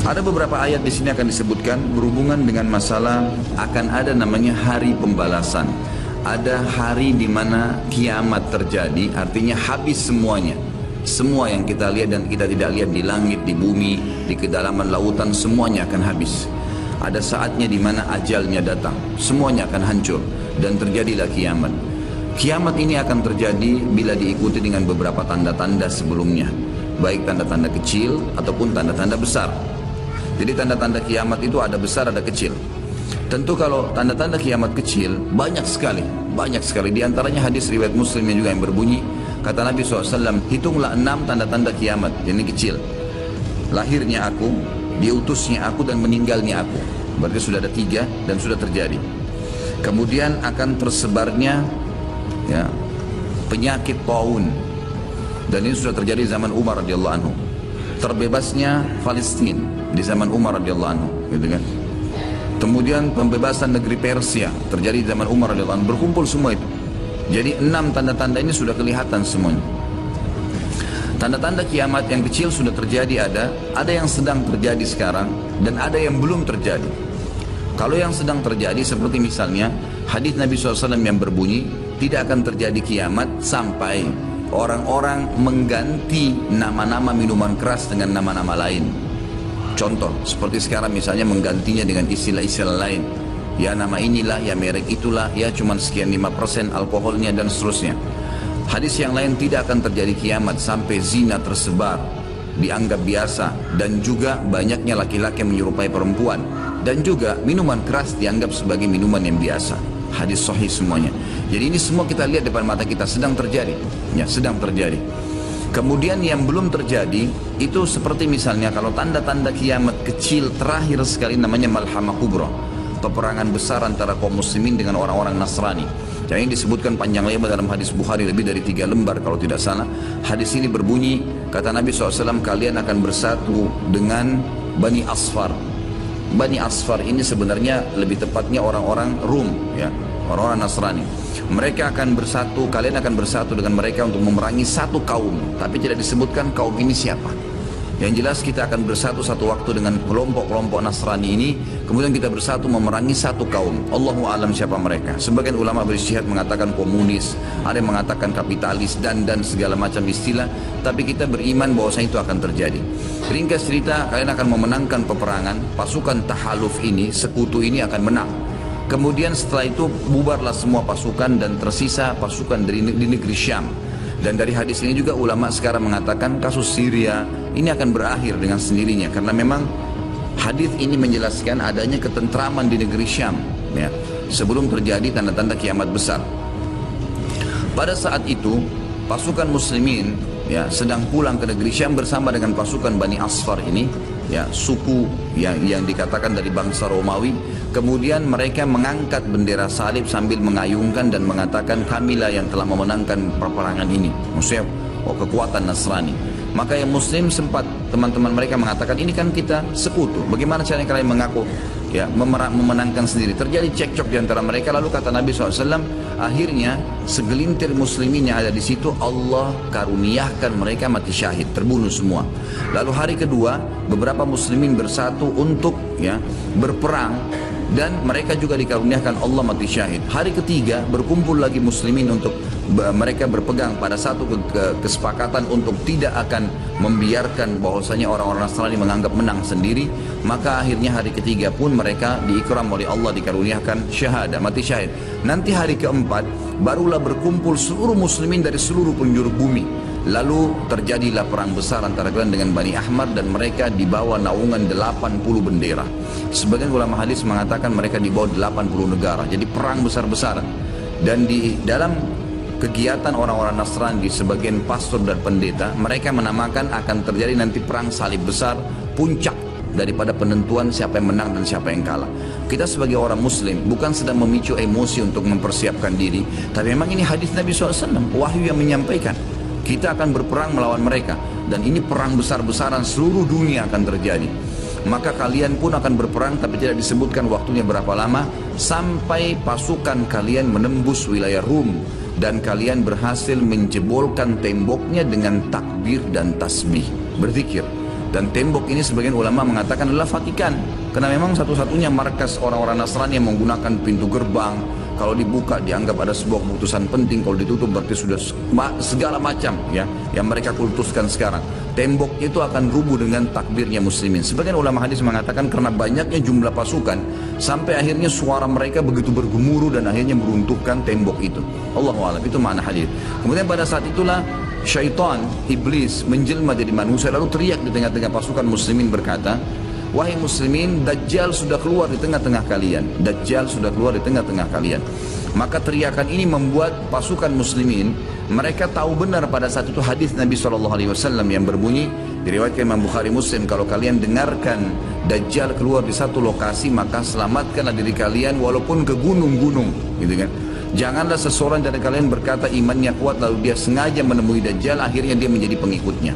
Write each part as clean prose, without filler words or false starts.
Ada beberapa ayat di sini akan disebutkan berhubungan dengan masalah akan ada namanya hari pembalasan. Ada hari di mana kiamat terjadi, artinya habis semuanya. Semua yang kita lihat dan kita tidak lihat di langit, di bumi, di kedalaman lautan, semuanya akan habis. Ada saatnya di mana ajalnya datang, semuanya akan hancur dan terjadilah kiamat. Kiamat ini akan terjadi bila diikuti dengan beberapa tanda-tanda sebelumnya, baik tanda-tanda kecil ataupun tanda-tanda besar. Jadi tanda-tanda kiamat itu ada besar, ada kecil. Tentu kalau tanda-tanda kiamat kecil banyak sekali. Di antaranya hadis riwayat Muslim yang juga yang berbunyi, kata Nabi SAW, hitunglah 6 tanda-tanda kiamat, ini kecil. Lahirnya aku, diutusnya aku, dan meninggalnya aku. Berarti sudah ada 3 dan sudah terjadi. Kemudian akan tersebarnya penyakit taun, dan ini sudah terjadi di zaman Umar radhiyallahu anhu. Terbebasnya Palestina di zaman Umar radhiyallahu anhu, gitu kan. Kemudian pembebasan negeri Persia terjadi di zaman Umar radhiyallahu anhu. Berkumpul semua itu. Jadi 6 tanda-tanda ini sudah kelihatan semuanya. Tanda-tanda kiamat yang kecil sudah terjadi, ada yang sedang terjadi sekarang dan ada yang belum terjadi. Kalau yang sedang terjadi seperti misalnya hadis Nabi SAW yang berbunyi, tidak akan terjadi kiamat sampai orang-orang mengganti nama-nama minuman keras dengan nama-nama lain. Contoh, seperti sekarang misalnya menggantinya dengan istilah-istilah lain. Ya nama inilah, ya merek itulah, ya cuma sekian 5% alkoholnya dan seterusnya. Hadis yang lain, tidak akan terjadi kiamat sampai zina tersebar, dianggap biasa, dan juga banyaknya laki-laki yang menyerupai perempuan, dan juga minuman keras dianggap sebagai minuman yang biasa. Hadis sahih semuanya. Jadi ini semua kita lihat depan mata kita sedang terjadi, ya sedang terjadi. Kemudian yang belum terjadi itu seperti misalnya kalau tanda-tanda kiamat kecil terakhir sekali namanya Malhamah Kubra, peperangan besar antara kaum muslimin dengan orang-orang Nasrani. Yang ini disebutkan panjang lebar dalam hadis Bukhari, lebih dari 3 lembar kalau tidak salah. Hadis ini berbunyi, kata Nabi SAW, kalian akan bersatu dengan Bani Asfar. Bani Asfar ini sebenarnya lebih tepatnya orang-orang Rum, ya, orang-orang Nasrani. Mereka akan bersatu, kalian akan bersatu dengan mereka untuk memerangi satu kaum, tapi tidak disebutkan kaum ini siapa. Yang jelas kita akan bersatu satu waktu dengan kelompok-kelompok Nasrani ini, kemudian kita bersatu memerangi satu kaum. Allahu a'lam siapa mereka. Sebagian ulama beristihad mengatakan komunis, ada yang mengatakan kapitalis, dan segala macam istilah, tapi kita beriman bahwasanya itu akan terjadi. Ringkas cerita, kalian akan memenangkan peperangan, pasukan tahaluf ini, sekutu ini akan menang. Kemudian setelah itu bubarlah semua pasukan dan tersisa pasukan di negeri Syam. Dan dari hadis ini juga ulama sekarang mengatakan kasus Syria ini akan berakhir dengan sendirinya, karena memang hadis ini menjelaskan adanya ketentraman di negeri Syam, ya, sebelum terjadi tanda-tanda kiamat besar. Pada saat itu pasukan muslimin, ya, sedang pulang ke negeri Syam bersama dengan pasukan Bani Asfar ini, ya, suku yang dikatakan dari bangsa Romawi. Kemudian mereka mengangkat bendera salib sambil mengayungkan dan mengatakan, kamilah yang telah memenangkan peperangan ini. Maksudnya kekuatan Nasrani. Maka yang muslim sempat, teman-teman mereka mengatakan, ini kan kita sekutu, bagaimana caranya kalian mengaku ya memenangkan sendiri? Terjadi cekcok di antara mereka. Lalu kata Nabi SAW, akhirnya segelintir muslimin yang ada di situ Allah karuniakan mereka mati syahid, terbunuh semua. Lalu hari kedua beberapa muslimin bersatu untuk berperang, dan mereka juga dikaruniakan Allah mati syahid. Hari ketiga berkumpul lagi muslimin untuk mereka berpegang pada satu kesepakatan untuk tidak akan membiarkan bahwasanya orang-orang Nasrani menganggap menang sendiri. Maka akhirnya hari ketiga pun mereka diikram oleh Allah, dikaruniakan syahadah, mati syahid. Nanti hari keempat barulah berkumpul seluruh muslimin dari seluruh penjuru bumi. Lalu terjadilah perang besar antara kalian dengan Bani Ahmad, dan mereka dibawa naungan 80 bendera. Sebagian ulama hadis mengatakan mereka dibawa 80 negara. Jadi perang besar-besaran. Dan di dalam kegiatan orang-orang Nasrani, sebagian pastor dan pendeta, mereka menamakan akan terjadi nanti perang salib besar, puncak daripada penentuan siapa yang menang dan siapa yang kalah. Kita sebagai orang muslim bukan sedang memicu emosi untuk mempersiapkan diri, tapi memang ini hadis Nabi SAW, wahyu yang menyampaikan kita akan berperang melawan mereka, dan ini perang besar-besaran seluruh dunia akan terjadi. Maka kalian pun akan berperang, tapi tidak disebutkan waktunya berapa lama, sampai pasukan kalian menembus wilayah Rum dan kalian berhasil menjebolkan temboknya dengan takbir dan tasbih, berzikir. Dan tembok ini sebagian ulama mengatakan adalah Vatikan, karena memang satu-satunya markas orang-orang Nasrani yang menggunakan pintu gerbang. Kalau dibuka dianggap ada sebuah keputusan penting, kalau ditutup berarti sudah segala macam ya yang mereka kultuskan sekarang. Tembok itu akan rubuh dengan takbirnya muslimin. Sebagian ulama hadis mengatakan karena banyaknya jumlah pasukan sampai akhirnya suara mereka begitu bergemuruh dan akhirnya meruntuhkan tembok itu. Allahu a'lam, itu makna hadis. Kemudian pada saat itulah syaitan, iblis menjelma jadi manusia lalu teriak di tengah-tengah pasukan muslimin berkata, wahai muslimin, Dajjal sudah keluar di tengah-tengah kalian. Dajjal sudah keluar di tengah-tengah kalian. Maka teriakan ini membuat pasukan muslimin, mereka tahu benar pada saat itu hadis Nabi SAW yang berbunyi, diriwayatkan Imam Bukhari Muslim, kalau kalian dengarkan Dajjal keluar di satu lokasi, maka selamatkanlah diri kalian walaupun ke gunung-gunung, gitu kan. Janganlah seseorang dari kalian berkata imannya kuat lalu dia sengaja menemui Dajjal, akhirnya dia menjadi pengikutnya.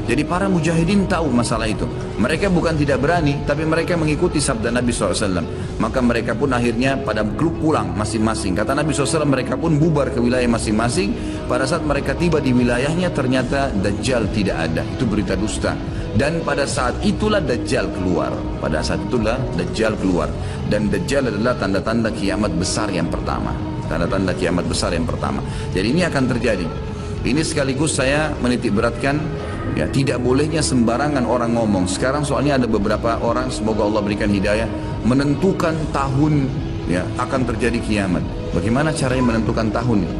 Jadi para mujahidin tahu masalah itu. Mereka bukan tidak berani, tapi mereka mengikuti sabda Nabi SAW. Maka mereka pun akhirnya pada klub pulang masing-masing. Kata Nabi SAW, mereka pun bubar ke wilayah masing-masing. Pada saat mereka tiba di wilayahnya, ternyata Dajjal tidak ada. Itu berita dusta. Dan pada saat itulah Dajjal keluar. Pada saat itulah Dajjal keluar. Dan Dajjal adalah tanda-tanda kiamat besar yang pertama. Tanda-tanda kiamat besar yang pertama. Jadi ini akan terjadi. Ini sekaligus saya menitik beratkan, ya, tidak bolehnya sembarangan orang ngomong. Sekarang soalnya ada beberapa orang, semoga Allah berikan hidayah, menentukan tahun ya akan terjadi kiamat. Bagaimana caranya menentukan tahun ini?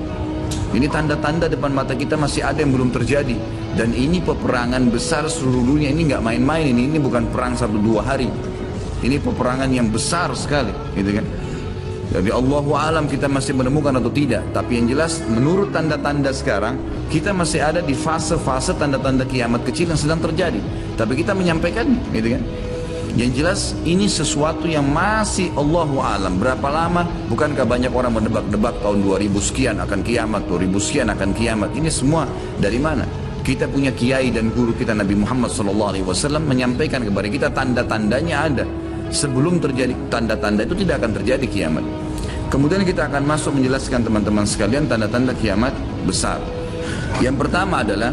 Ini tanda-tanda depan mata kita masih ada yang belum terjadi. Dan ini peperangan besar seluruh dunia, ini nggak main-main, ini bukan perang 1-2 hari. Ini peperangan yang besar sekali, gitu kan? Jadi Allahu alam kita masih menemukan atau tidak. Tapi yang jelas menurut tanda-tanda sekarang kita masih ada di fase-fase tanda-tanda kiamat kecil yang sedang terjadi. Tapi kita menyampaikan, gitu kan? Yang jelas ini sesuatu yang masih Allahu alam. Berapa lama? Bukankah banyak orang mendebak-debak tahun 2000 sekian akan kiamat, 2000 sekian akan kiamat. Ini semua dari mana? Kita punya kiai dan guru kita Nabi Muhammad SAW menyampaikan kepada kita tanda-tandanya ada. Sebelum terjadi tanda-tanda itu tidak akan terjadi kiamat. Kemudian kita akan masuk menjelaskan teman-teman sekalian tanda-tanda kiamat besar. Yang pertama adalah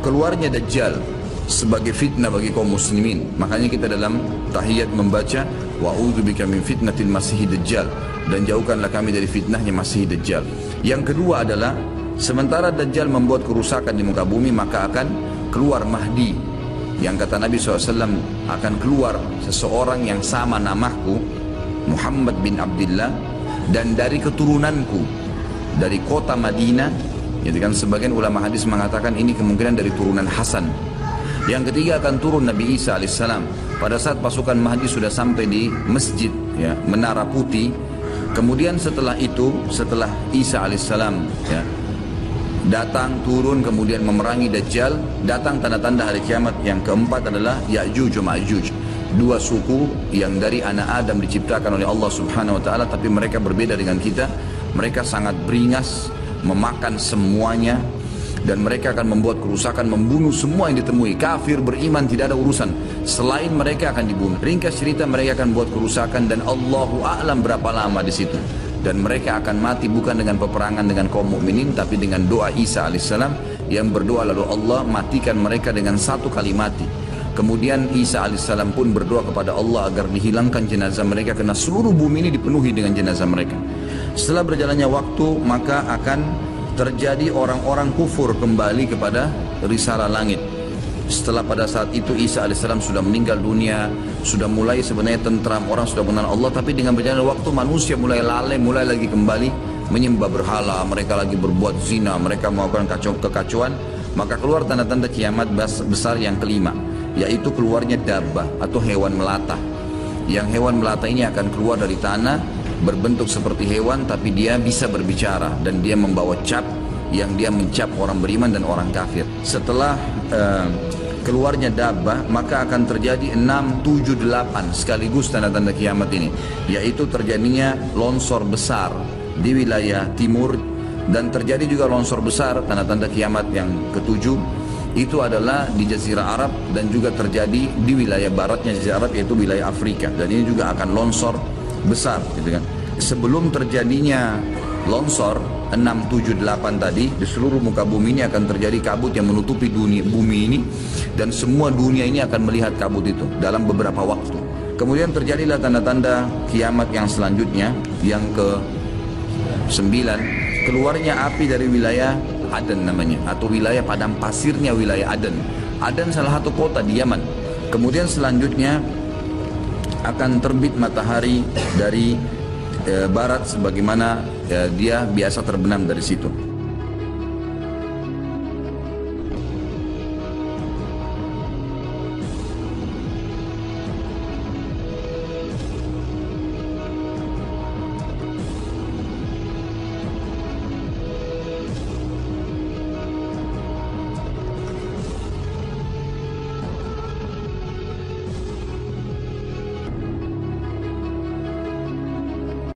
keluarnya Dajjal sebagai fitnah bagi kaum muslimin. Makanya kita dalam tahiyat membaca wa'udzubika min fitnatil masiihid dajjal, dan jauhkanlah kami dari fitnahnya Masih Dajjal. Yang kedua adalah sementara Dajjal membuat kerusakan di muka bumi, maka akan keluar Mahdi. Yang kata Nabi SAW, akan keluar seseorang yang sama namaku, Muhammad bin Abdullah, dan dari keturunanku, dari kota Madinah. Jadi kan sebagian ulama hadis mengatakan ini kemungkinan dari turunan Hasan. Yang ketiga akan turun Nabi Isa alaihissalam. Pada saat pasukan Mahdi sudah sampai di masjid, ya, Menara Putih. Kemudian setelah itu, setelah Isa alaihissalam, ya, datang, turun, kemudian memerangi Dajjal, datang tanda-tanda hari kiamat. Yang keempat adalah Ya'juj wa Ma'juj, dua suku yang dari anak Adam diciptakan oleh Allah Subhanahu wa taala, tapi mereka berbeda dengan kita. Mereka sangat beringas, memakan semuanya, dan mereka akan membuat kerusakan, membunuh semua yang ditemui. Kafir, beriman, tidak ada urusan. Selain mereka akan dibunuh. Ringkas cerita, mereka akan buat kerusakan dan Allahu a'lam berapa lama di situ. Dan mereka akan mati bukan dengan peperangan dengan kaum mukminin, tapi dengan doa Isa alaihissalam yang berdoa lalu Allah matikan mereka dengan satu kali mati. Kemudian Isa alaihissalam pun berdoa kepada Allah agar dihilangkan jenazah mereka karena seluruh bumi ini dipenuhi dengan jenazah mereka. Setelah berjalannya waktu, maka akan terjadi orang-orang kufur kembali kepada risalah langit. Setelah pada saat itu Isa alaihissalam sudah meninggal dunia, sudah mulai sebenarnya tentram, orang sudah mengenal Allah, tapi dengan berjalannya waktu manusia mulai lalai, mulai lagi kembali menyembah berhala, mereka lagi berbuat zina, mereka melakukan kekacauan. Maka keluar tanda-tanda kiamat besar yang kelima, yaitu keluarnya dabbah atau hewan melata. Yang hewan melata ini akan keluar dari tanah, berbentuk seperti hewan, tapi dia bisa berbicara dan dia membawa cap yang dia mencap orang beriman dan orang kafir. Setelah keluarnya dabbah, maka akan terjadi 6, 7, 8 sekaligus tanda-tanda kiamat ini, yaitu terjadinya longsor besar di wilayah timur, dan terjadi juga longsor besar. Tanda-tanda kiamat yang ketujuh itu adalah di Jazirah Arab dan juga terjadi di wilayah baratnya Jazirah Arab, yaitu wilayah Afrika, dan ini juga akan longsor besar, gitu kan. Sebelum terjadinya longsor, 6, 7, 8 tadi, di seluruh muka bumi ini akan terjadi kabut yang menutupi bumi ini, dan semua dunia ini akan melihat kabut itu dalam beberapa waktu. Kemudian terjadilah tanda-tanda kiamat yang selanjutnya, yang ke-9, keluarnya api dari wilayah Aden namanya, atau wilayah padang pasirnya wilayah Aden. Aden salah satu kota di Yaman. Kemudian selanjutnya akan terbit matahari dari barat sebagaimana dia biasa terbenam dari situ.